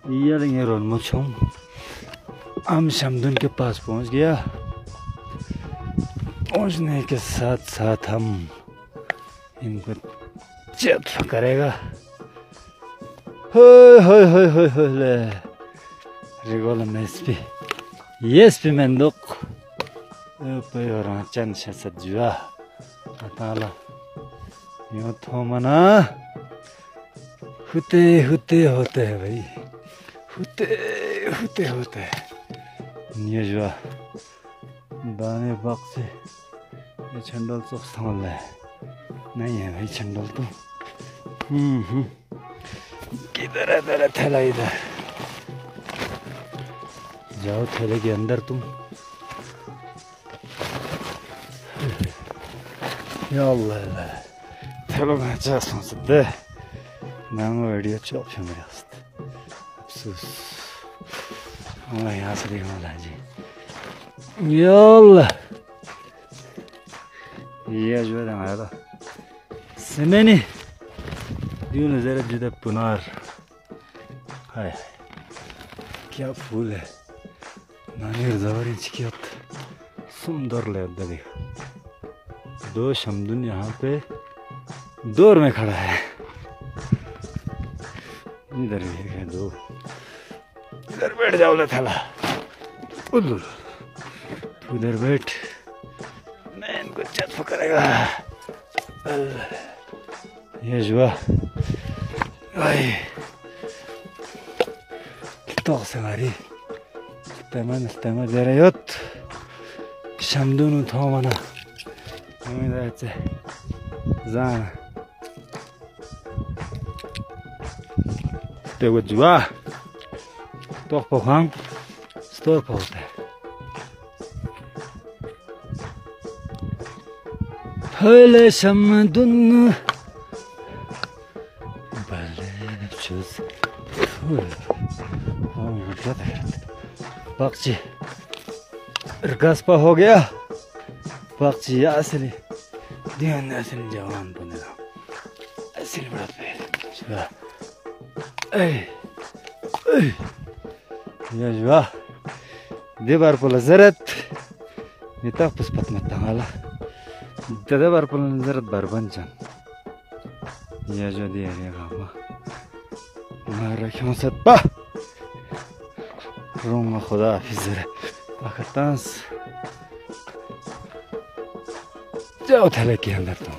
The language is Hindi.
ये रोलमुछों हम शमदुन के पास पहुंच गया। पहुंचने के साथ साथ हम इनको चेक करेगा। ले रिगोल मेस्पी येस्पी मेंदुक पे orang chan sejua atala यो थोमना हुते हुते होते है भाई, हुते हुते होते ये जो दाने बाग से ये चंडल तो संभल है नहीं है भाई चंडल तो किधर है तेरा थैला? इधर जाओ थैले के अंदर तुम। या अल्लाह थैलों में अच्छा सोचते नांगो वीडियो चौक पे मेरे हाथ अफसोस हमारे यहाँ से देखने वाला जी। या अल्लाह ये जो है हमारा सिमेनी दियो नजर जुदा पुनार हाय क्या फूल है नानी रजावरी चिकियत सुंदर लगता देखो। दो शमदुन यहाँ पे दौर में खड़ा है। इधर भी है दो, इधर बैठ जाओ ले थैला, उधर बैठ मैं इनको चट पकड़ेगा। ये जुआ भाई तो सवारी तेमन दे रहे हो शमदुन उठाओ मना जायचे जाण tego जुआ तो पोखंग स्टोर पोते hele शमदुन बले चुज पक्षी रगस्पा हो गया। पक्षी असली ध्यान असली जवान बनेगा असली बड़ा पेड़ या जुआ दे बार पोला जरत निता पुष्पत मत तंगाला दे बार पोला जरत बार बनचन या जो दे रे गामा मारा क्यों सत्पा रोंगा खुदा हाफिज रे अखतांस जाओ थैले के अंदर तुम।